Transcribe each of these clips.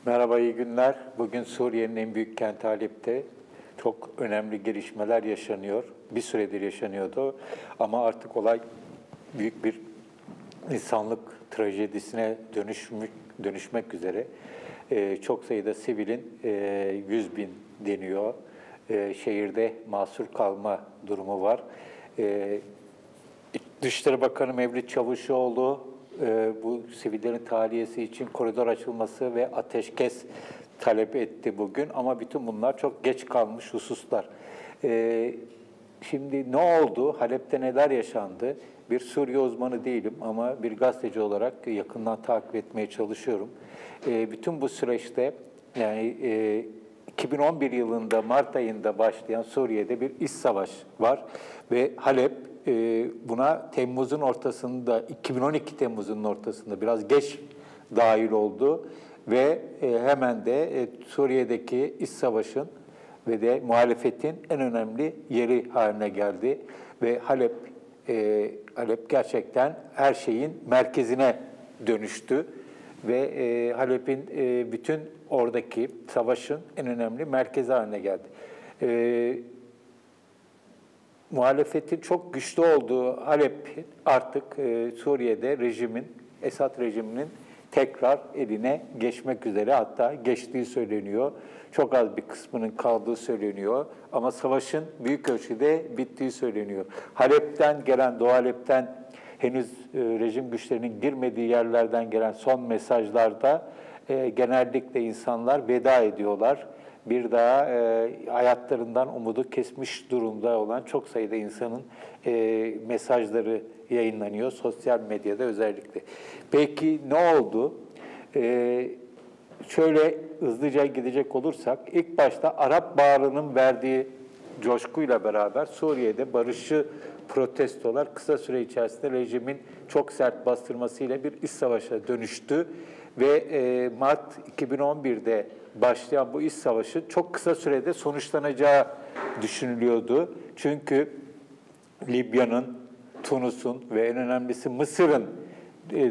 Merhaba, iyi günler. Bugün Suriye'nin en büyük kenti Halep'te çok önemli gelişmeler yaşanıyor. Bir süredir yaşanıyordu ama artık olay büyük bir insanlık trajedisine dönüşmek üzere. Çok sayıda sivilin 100 bin deniyor. Şehirde mahsur kalma durumu var. Dışişleri Bakanı Mevlüt Çavuşoğlu bu sivillerin tahliyesi için koridor açılması ve ateşkes talep etti bugün. Ama bütün bunlar çok geç kalmış hususlar. Şimdi ne oldu? Halep'te neler yaşandı? Bir Suriye uzmanı değilim ama bir gazeteci olarak yakından takip etmeye çalışıyorum. Bütün bu süreçte yani 2011 yılında Mart ayında başlayan Suriye'de bir iç savaş var ve Halep buna Temmuz'un ortasında, 2012 Temmuz'un ortasında biraz geç dahil oldu ve hemen de Suriye'deki iç savaşın ve de muhalefetin en önemli yeri haline geldi ve Halep gerçekten her şeyin merkezine dönüştü ve Halep'in bütün oradaki savaşın en önemli merkezi haline geldi. Muhalefetin çok güçlü olduğu Halep artık Suriye'de Esad rejiminin tekrar eline geçmek üzere, hatta geçtiği söyleniyor. Çok az bir kısmının kaldığı söyleniyor ama savaşın büyük ölçüde bittiği söyleniyor. Doğu Halep'ten henüz rejim güçlerinin girmediği yerlerden gelen son mesajlarda genellikle insanlar veda ediyorlar. Bir daha hayatlarından umudu kesmiş durumda olan çok sayıda insanın mesajları yayınlanıyor sosyal medyada özellikle. Peki ne oldu? Şöyle hızlıca gidecek olursak, ilk başta Arap Baharı'nın verdiği coşkuyla beraber Suriye'de barışçı protestolar kısa süre içerisinde rejimin çok sert bastırmasıyla bir iç savaşa dönüştü ve Mart 2011'de başlayan bu iç savaşın çok kısa sürede sonuçlanacağı düşünülüyordu. Çünkü Libya'nın, Tunus'un ve en önemlisi Mısır'ın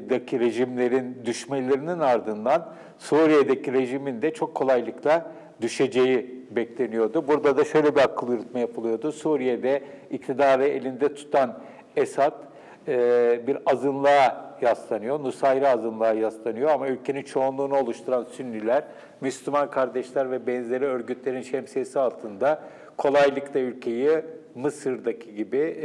daki rejimlerin düşmelerinin ardından Suriye'deki rejimin de çok kolaylıkla düşeceği bekleniyordu. Burada da şöyle bir akıl yürütme yapılıyordu. Suriye'de iktidarı elinde tutan Esad bir azınlığa yaslanıyor, Nusayri azınlığa yaslanıyor ama ülkenin çoğunluğunu oluşturan Sünniler, Müslüman kardeşler ve benzeri örgütlerin şemsiyesi altında kolaylıkla ülkeyi Mısır'daki gibi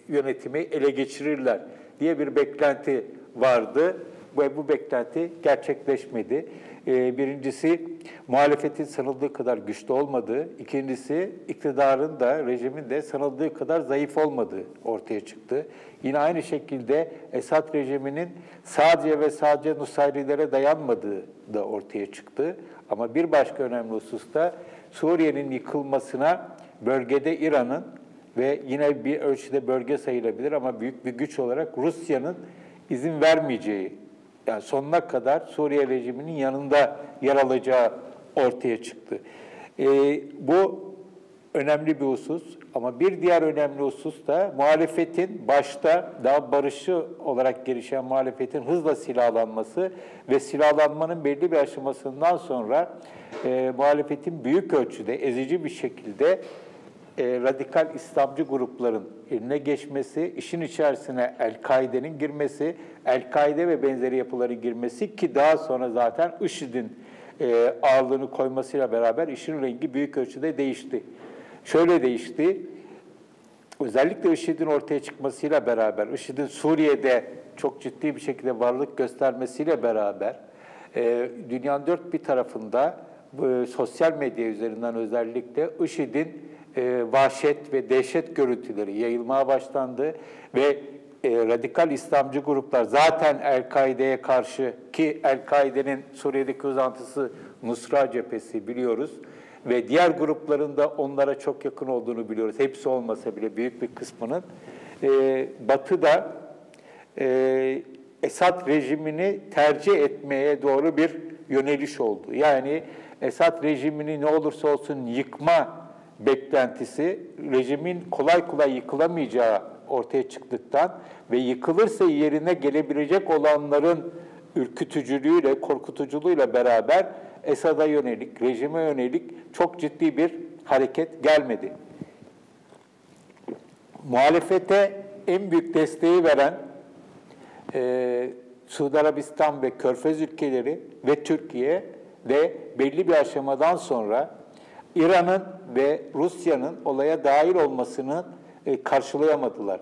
yönetimi ele geçirirler diye bir beklenti vardı ve bu beklenti gerçekleşmedi. Birincisi, muhalefetin sanıldığı kadar güçlü olmadığı, ikincisi iktidarın da, rejimin de sanıldığı kadar zayıf olmadığı ortaya çıktı. Yine aynı şekilde Esad rejiminin sadece ve sadece Nusayrilere dayanmadığı da ortaya çıktı. Ama bir başka önemli husus da Suriye'nin yıkılmasına bölgede İran'ın ve yine bir ölçüde bölge sayılabilir ama büyük bir güç olarak Rusya'nın izin vermeyeceği, yani sonuna kadar Suriye rejiminin yanında yer alacağı ortaya çıktı. Bu önemli bir husus ama bir diğer önemli husus da muhalefetin başta daha barışçı olarak gelişen muhalefetin hızla silahlanması ve silahlanmanın belli bir aşamasından sonra muhalefetin büyük ölçüde ezici bir şekilde radikal İslamcı grupların eline geçmesi, işin içerisine El-Kaide'nin girmesi, El-Kaide ve benzeri yapıların girmesi ki daha sonra zaten IŞİD'in ağırlığını koymasıyla beraber işin rengi büyük ölçüde değişti. Şöyle değişti, özellikle IŞİD'in ortaya çıkmasıyla beraber, IŞİD'in Suriye'de çok ciddi bir şekilde varlık göstermesiyle beraber dünyanın dört bir tarafında sosyal medya üzerinden özellikle IŞİD'in vahşet ve dehşet görüntüleri yayılmaya başlandı ve radikal İslamcı gruplar zaten El-Kaide'ye karşı, ki El-Kaide'nin Suriye'deki uzantısı Nusra Cephesi biliyoruz ve diğer grupların da onlara çok yakın olduğunu biliyoruz. Hepsi olmasa bile büyük bir kısmının. Batı'da Esad rejimini tercih etmeye doğru bir yöneliş oldu. Yani Esad rejimini ne olursa olsun yıkma beklentisi, rejimin kolay kolay yıkılamayacağı ortaya çıktıktan ve yıkılırsa yerine gelebilecek olanların ürkütücülüğüyle, korkutuculuğuyla beraber Esad'a yönelik, rejime yönelik çok ciddi bir hareket gelmedi. Muhalefete en büyük desteği veren Suudi Arabistan ve Körfez ülkeleri ve Türkiye de belli bir aşamadan sonra İran'ın ve Rusya'nın olaya dahil olmasını karşılayamadılar.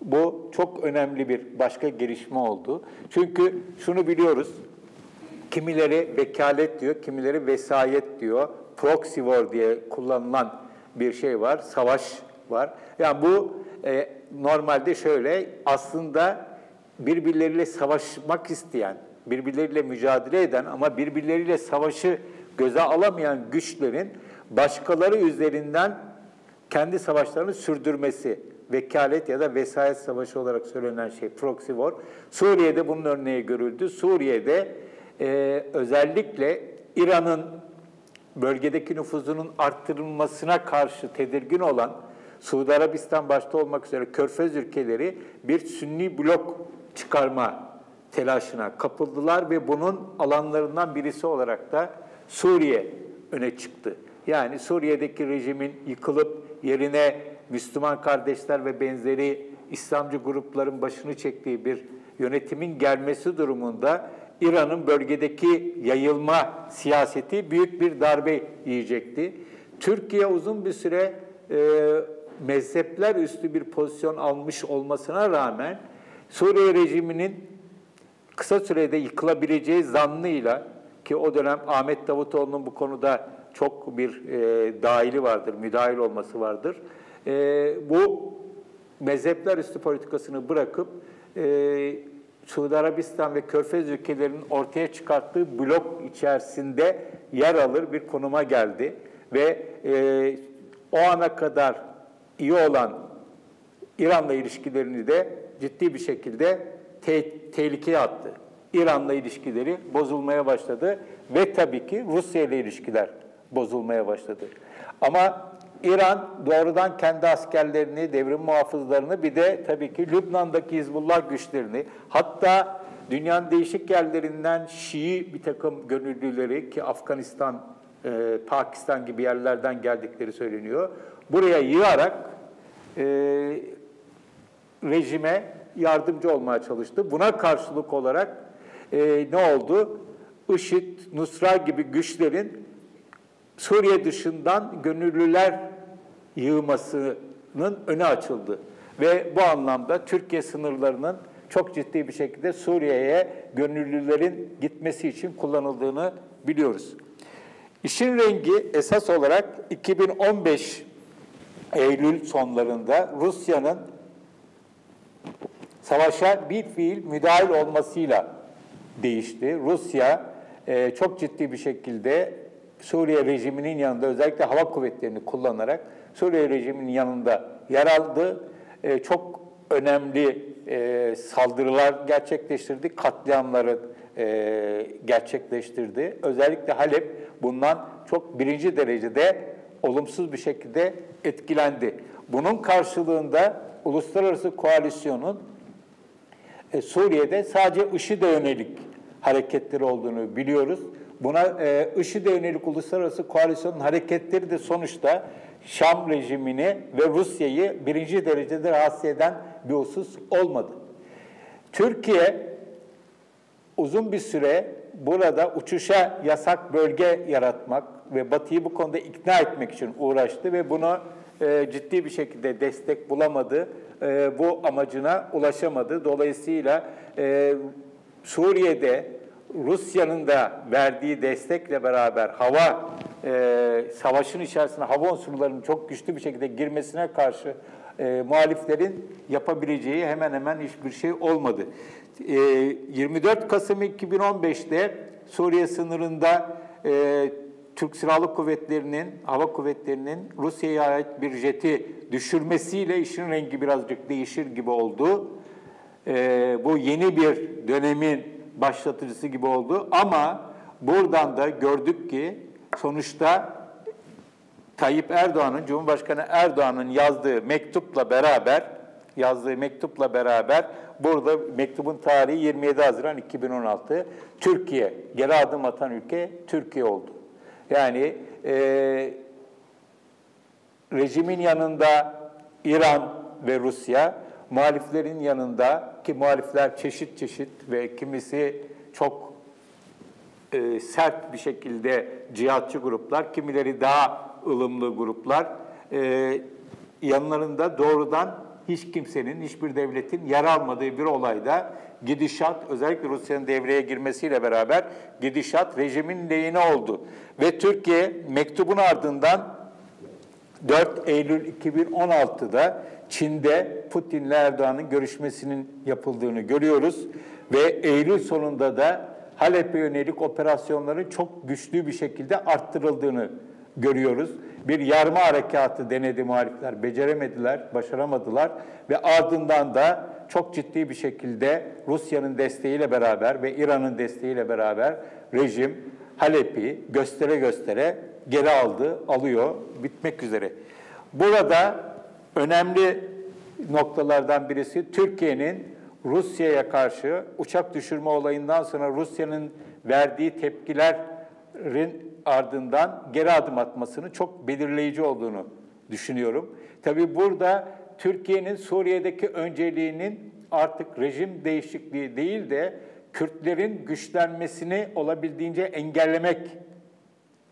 Bu çok önemli bir başka gelişme oldu. Çünkü şunu biliyoruz, kimileri vekalet diyor, kimileri vesayet diyor, proxy war diye kullanılan bir şey var, savaş var. Yani bu normalde şöyle, aslında birbirleriyle savaşmak isteyen, birbirleriyle mücadele eden ama birbirleriyle savaşı göze alamayan güçlerin başkaları üzerinden kendi savaşlarını sürdürmesi, vekalet ya da vesayet savaşı olarak söylenen şey proxy war. Suriye'de bunun örneği görüldü. Suriye'de özellikle İran'ın bölgedeki nüfuzunun arttırılmasına karşı tedirgin olan Suudi Arabistan başta olmak üzere Körfez ülkeleri bir Sünni blok çıkarma telaşına kapıldılar ve bunun alanlarından birisi olarak da Suriye öne çıktı. Yani Suriye'deki rejimin yıkılıp yerine Müslüman kardeşler ve benzeri İslamcı grupların başını çektiği bir yönetimin gelmesi durumunda İran'ın bölgedeki yayılma siyaseti büyük bir darbe yiyecekti. Türkiye uzun bir süre mezhepler üstü bir pozisyon almış olmasına rağmen Suriye rejiminin kısa sürede yıkılabileceği zannıyla, ki o dönem Ahmet Davutoğlu'nun bu konuda çok bir dahili vardır, müdahil olması vardır. Bu mezhepler üstü politikasını bırakıp Suudi Arabistan ve Körfez ülkelerinin ortaya çıkarttığı blok içerisinde yer alır bir konuma geldi. Ve o ana kadar iyi olan İran'la ilişkilerini de ciddi bir şekilde tehlikeye attı. İran'la ilişkileri bozulmaya başladı ve tabii ki Rusya ile ilişkiler bozulmaya başladı. Ama İran doğrudan kendi askerlerini, devrim muhafızlarını, bir de tabii ki Lübnan'daki Hizbullah güçlerini, hatta dünyanın değişik yerlerinden Şii bir takım gönüllüleri, ki Afganistan, Pakistan gibi yerlerden geldikleri söyleniyor, buraya yığarak rejime yardımcı olmaya çalıştı. Buna karşılık olarak ne oldu? IŞİD, Nusra gibi güçlerin Suriye dışından gönüllüler yığmasının önü açıldı. Ve bu anlamda Türkiye sınırlarının çok ciddi bir şekilde Suriye'ye gönüllülerin gitmesi için kullanıldığını biliyoruz. İşin rengi esas olarak 2015 Eylül sonlarında Rusya'nın savaşa bir fiil müdahil olmasıyla değişti. Rusya çok ciddi bir şekilde Suriye rejiminin yanında, özellikle hava kuvvetlerini kullanarak Suriye rejiminin yanında yer aldı. Çok önemli saldırılar gerçekleştirdi, katliamları gerçekleştirdi. Özellikle Halep bundan çok birinci derecede olumsuz bir şekilde etkilendi. Bunun karşılığında uluslararası koalisyonun Suriye'de sadece IŞİD'e yönelik hareketleri olduğunu biliyoruz. Buna IŞİD'e yönelik uluslararası koalisyonun hareketleri de sonuçta Şam rejimini ve Rusya'yı birinci derecede rahatsız eden bir husus olmadı. Türkiye uzun bir süre burada uçuşa yasak bölge yaratmak ve Batı'yı bu konuda ikna etmek için uğraştı ve buna ciddi bir şekilde destek bulamadı. Bu amacına ulaşamadı. Dolayısıyla Suriye'de Rusya'nın da verdiği destekle beraber savaşın içerisine hava unsurlarının çok güçlü bir şekilde girmesine karşı muhaliflerin yapabileceği hemen hemen hiçbir şey olmadı. 24 Kasım 2015'te Suriye sınırında Türk Silahlı Kuvvetleri'nin, Hava Kuvvetleri'nin Rusya'ya ait bir jeti düşürmesiyle işin rengi birazcık değişir gibi oldu. Bu yeni bir dönemin başlatıcısı gibi oldu. Ama buradan da gördük ki sonuçta Tayyip Erdoğan'ın, Cumhurbaşkanı Erdoğan'ın yazdığı mektupla beraber burada mektubun tarihi 27 Haziran 2016. Türkiye, geri adım atan ülke Türkiye oldu. Yani rejimin yanında İran ve Rusya, muhaliflerin yanında ki muhalifler çeşit çeşit ve kimisi çok sert bir şekilde cihatçı gruplar, kimileri daha ılımlı gruplar, yanlarında doğrudan hiç kimsenin, hiçbir devletin yer almadığı bir olayda gidişat, özellikle Rusya'nın devreye girmesiyle beraber gidişat rejimin lehine oldu. Ve Türkiye mektubun ardından 4 Eylül 2016'da Çin'de Putin'le Erdoğan'ın görüşmesinin yapıldığını görüyoruz. Ve Eylül sonunda da Halep'e yönelik operasyonların çok güçlü bir şekilde arttırıldığını görüyoruz. Bir yarma harekatı denedi muhalifler, beceremediler, başaramadılar ve ardından da çok ciddi bir şekilde Rusya'nın desteğiyle beraber ve İran'ın desteğiyle beraber rejim Halep'i göstere göstere geri alıyor, bitmek üzere. Burada önemli noktalardan birisi Türkiye'nin Rusya'ya karşı uçak düşürme olayından sonra Rusya'nın verdiği tepkilerin ardından geri adım atmasının çok belirleyici olduğunu düşünüyorum. Tabii burada Türkiye'nin Suriye'deki önceliğinin artık rejim değişikliği değil de Kürtlerin güçlenmesini olabildiğince engellemek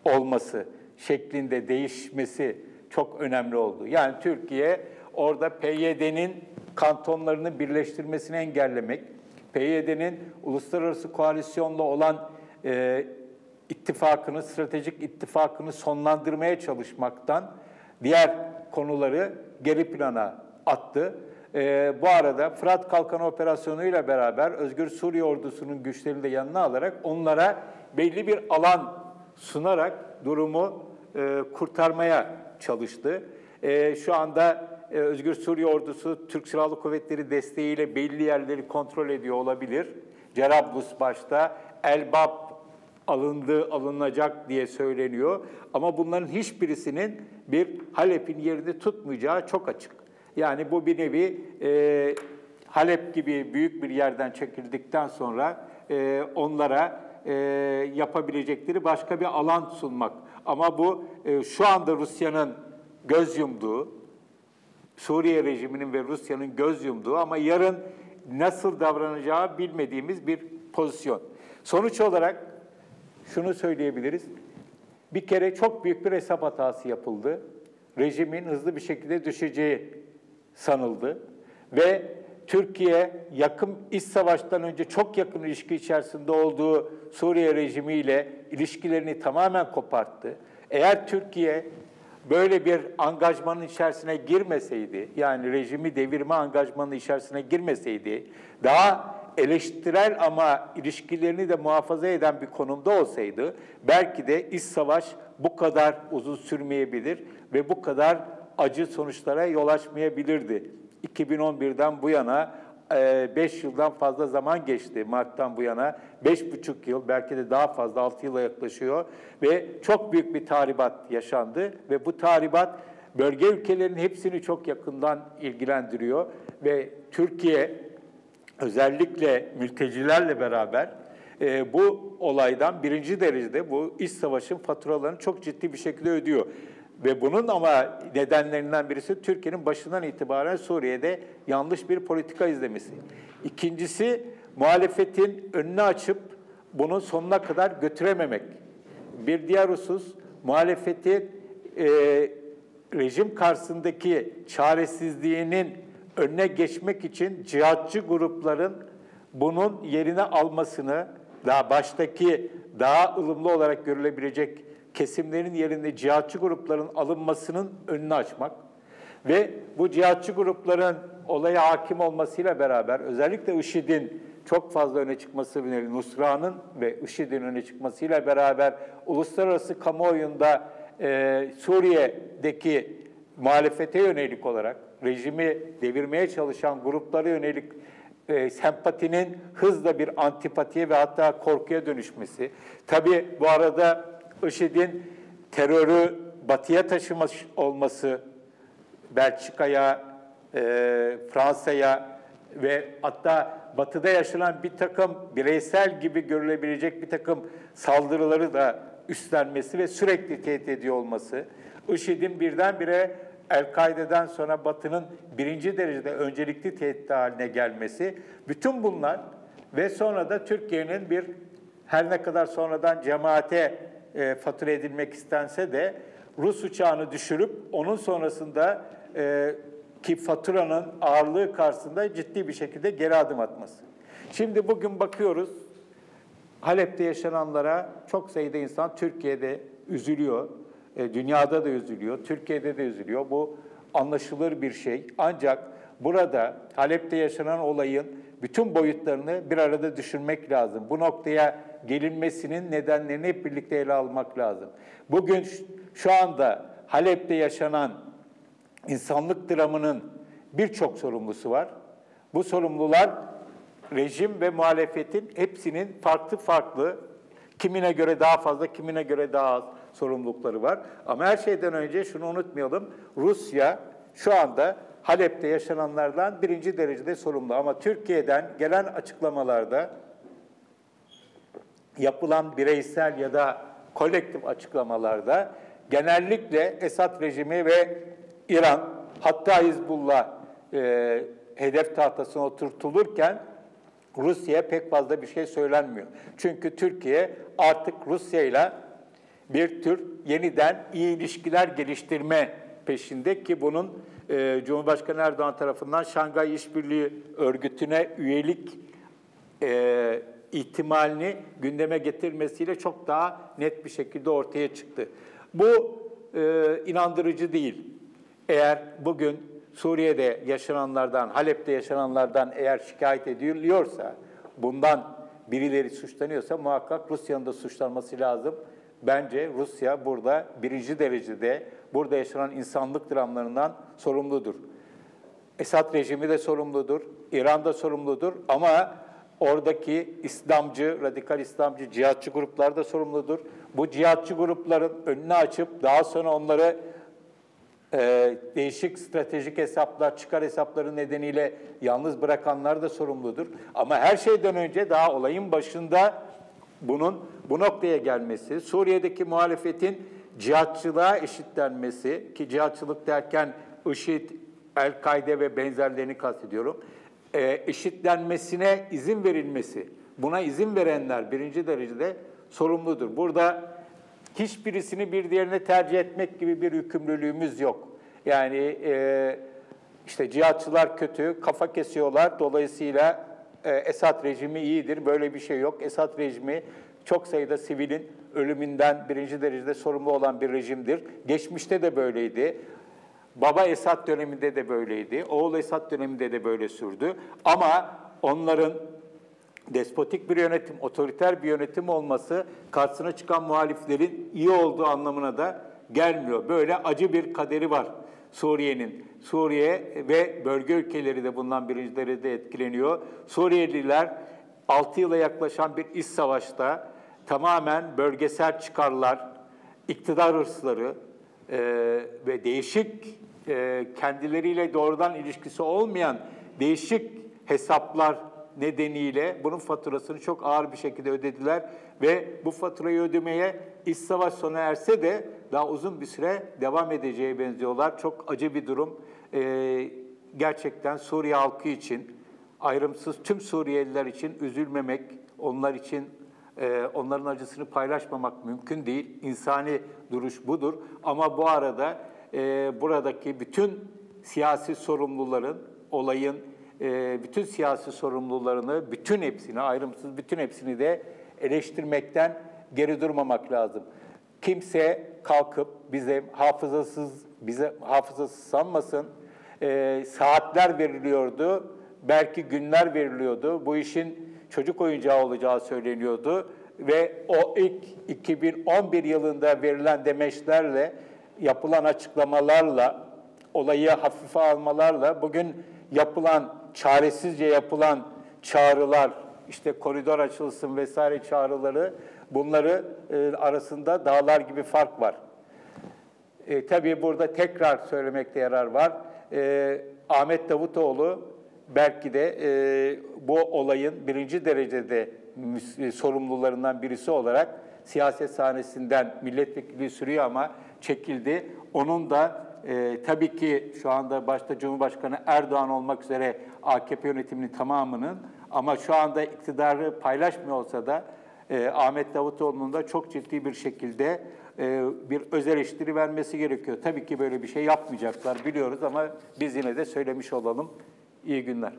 olması şeklinde değişmesi çok önemli oldu. Yani Türkiye orada PYD'nin kantonlarını birleştirmesini engellemek, PYD'nin uluslararası koalisyonla olan ittifakını, stratejik ittifakını sonlandırmaya çalışmaktan diğer konuları geri plana attı. Bu arada Fırat Kalkanı operasyonuyla beraber Özgür Suriye ordusunun güçlerini de yanına alarak onlara belli bir alan sunarak durumu kurtarmaya çalıştı. Şu anda Özgür Suriye ordusu Türk Silahlı Kuvvetleri desteğiyle belli yerleri kontrol ediyor olabilir. Cerablus başta, Elbap alınacak diye söyleniyor. Ama bunların hiçbirisinin bir Halep'in yerini tutmayacağı çok açık. Yani bu bir nevi Halep gibi büyük bir yerden çekildikten sonra onlara yapabilecekleri başka bir alan sunmak. Ama bu şu anda Rusya'nın göz yumduğu, Suriye rejiminin ve Rusya'nın göz yumduğu ama yarın nasıl davranacağı bilmediğimiz bir pozisyon. Sonuç olarak şunu söyleyebiliriz. Bir kere çok büyük bir hesap hatası yapıldı. Rejimin hızlı bir şekilde düşeceği sanıldı. Ve Türkiye yakın iç savaştan önce çok yakın ilişki içerisinde olduğu Suriye rejimiyle ilişkilerini tamamen koparttı. Eğer Türkiye böyle bir angajmanın içerisine girmeseydi, yani rejimi devirme angajmanının içerisine girmeseydi, daha eleştirel ama ilişkilerini de muhafaza eden bir konumda olsaydı, belki de iç savaş bu kadar uzun sürmeyebilir ve bu kadar acı sonuçlara yol açmayabilirdi. 2011'den bu yana 5 yıldan fazla zaman geçti Mart'tan bu yana. 5,5 yıl, belki de daha fazla, 6 yıla yaklaşıyor ve çok büyük bir tahribat yaşandı ve bu tahribat bölge ülkelerinin hepsini çok yakından ilgilendiriyor ve Türkiye özellikle mültecilerle beraber bu olaydan birinci derecede bu iç savaşın faturalarını çok ciddi bir şekilde ödüyor. Ve bunun ama nedenlerinden birisi Türkiye'nin başından itibaren Suriye'de yanlış bir politika izlemesi. İkincisi, muhalefetin önünü açıp bunu sonuna kadar götürememek. Bir diğer husus, muhalefetin rejim karşısındaki çaresizliğinin önüne geçmek için cihatçı grupların bunun yerine almasını, daha baştaki daha ılımlı olarak görülebilecek kesimlerin yerine cihatçı grupların alınmasının önünü açmak ve bu cihatçı grupların olaya hakim olmasıyla beraber özellikle IŞİD'in çok fazla öne çıkması, Nusra'nın ve IŞİD'in öne çıkmasıyla beraber uluslararası kamuoyunda Suriye'deki muhalefete yönelik olarak rejimi devirmeye çalışan gruplara yönelik sempatinin hızla bir antipatiye ve hatta korkuya dönüşmesi. Tabii bu arada IŞİD'in terörü batıya taşımış olması, Belçika'ya, Fransa'ya ve hatta Batı'da yaşanan bir takım bireysel gibi görülebilecek bir takım saldırıları da üstlenmesi ve sürekli tehdit ediyor olması, IŞİD'in birdenbire El-Kaide'den sonra Batı'nın birinci derecede öncelikli tehdit haline gelmesi, bütün bunlar ve sonra da Türkiye'nin bir her ne kadar sonradan cemaate fatura edilmek istense de Rus uçağını düşürüp onun sonrasında ki faturanın ağırlığı karşısında ciddi bir şekilde geri adım atması. Şimdi bugün bakıyoruz, Halep'te yaşananlara çok sayıda insan Türkiye'de üzülüyor, dünyada da üzülüyor, Türkiye'de de üzülüyor. Bu anlaşılır bir şey. Ancak burada Halep'te yaşanan olayın bütün boyutlarını bir arada düşünmek lazım. Bu noktaya gelinmesinin nedenlerini hep birlikte ele almak lazım. Bugün şu anda Halep'te yaşanan insanlık dramının birçok sorumlusu var. Bu sorumlular rejim ve muhalefetin hepsinin farklı farklı, kimine göre daha fazla, kimine göre daha az sorumlulukları var. Ama her şeyden önce şunu unutmayalım, Rusya şu anda Halep'te yaşananlardan birinci derecede sorumlu. Ama Türkiye'den gelen açıklamalarda yapılan bireysel ya da kolektif açıklamalarda genellikle Esad rejimi ve İran, hatta Hizbullah hedef tahtasına oturtulurken Rusya'ya pek fazla bir şey söylenmiyor. Çünkü Türkiye artık Rusya'yla bir tür yeniden iyi ilişkiler geliştirme peşinde ki bunun Cumhurbaşkanı Erdoğan tarafından Şangay İşbirliği Örgütü'ne üyelik ihtimalini gündeme getirmesiyle çok daha net bir şekilde ortaya çıktı. Bu inandırıcı değil. Eğer bugün Suriye'de yaşananlardan, Halep'te yaşananlardan eğer şikayet ediliyorsa, bundan birileri suçlanıyorsa muhakkak Rusya'nın da suçlanması lazım. Bence Rusya burada birinci derecede burada yaşanan insanlık dramlarından sorumludur. Esad rejimi de sorumludur, İran da sorumludur ama oradaki İslamcı, radikal İslamcı, cihatçı gruplar da sorumludur. Bu cihatçı grupların önünü açıp daha sonra onları değişik stratejik hesaplar, çıkar hesapları nedeniyle yalnız bırakanlar da sorumludur. Ama her şeyden önce daha olayın başında bunun bu noktaya gelmesi, Suriye'deki muhalefetin cihatçılığa eşitlenmesi, ki cihatçılık derken IŞİD, El-Kaide ve benzerlerini kastediyorum, eşitlenmesine izin verilmesi, buna izin verenler birinci derecede sorumludur. Burada hiçbirisini bir diğerine tercih etmek gibi bir yükümlülüğümüz yok. Yani işte cihatçılar kötü, kafa kesiyorlar, dolayısıyla Esad rejimi iyidir, böyle bir şey yok. Esad rejimi çok sayıda sivilin ölümünden birinci derecede sorumlu olan bir rejimdir. Geçmişte de böyleydi. Baba Esad döneminde de böyleydi. Oğul Esad döneminde de böyle sürdü. Ama onların despotik bir yönetim, otoriter bir yönetim olması karşısına çıkan muhaliflerin iyi olduğu anlamına da gelmiyor. Böyle acı bir kaderi var Suriye'nin. Suriye ve bölge ülkeleri de bundan birinci derecede etkileniyor. Suriyeliler 6 yıla yaklaşan bir iç savaşta tamamen bölgesel çıkarlar, iktidar hırsları ve değişik kendileriyle doğrudan ilişkisi olmayan değişik hesaplar nedeniyle bunun faturasını çok ağır bir şekilde ödediler ve bu faturayı ödemeye iç savaş sona erse de daha uzun bir süre devam edeceği benziyorlar. Çok acı bir durum. Gerçekten Suriye halkı için, ayrımsız tüm Suriyeliler için üzülmemek, onlar için onların acısını paylaşmamak mümkün değil. İnsani duruş budur. Ama bu arada buradaki bütün siyasi sorumluların, olayın bütün siyasi sorumlularını, bütün hepsini, ayrımsız bütün hepsini de eleştirmekten geri durmamak lazım. Kimse kalkıp bize hafızasız sanmasın. Saatler veriliyordu, belki günler veriliyordu. Bu işin çocuk oyuncağı olacağı söyleniyordu ve o ilk 2011 yılında verilen demeçlerle, yapılan açıklamalarla, olayı hafife almalarla bugün çaresizce yapılan çağrılar, işte koridor açılsın vesaire çağrıları, bunları arasında dağlar gibi fark var. Tabii burada tekrar söylemekte yarar var. Ahmet Davutoğlu belki de bu olayın birinci derecede sorumlularından birisi olarak siyaset sahnesinden milletvekili sürüyor ama çekildi. Onun da tabii ki şu anda başta Cumhurbaşkanı Erdoğan olmak üzere AKP yönetiminin tamamının ama şu anda iktidarı paylaşmıyor olsa da Ahmet Davutoğlu'nun da çok ciddi bir şekilde bir öz eleştiri vermesi gerekiyor. Tabii ki böyle bir şey yapmayacaklar biliyoruz ama biz yine de söylemiş olalım. İyi günler.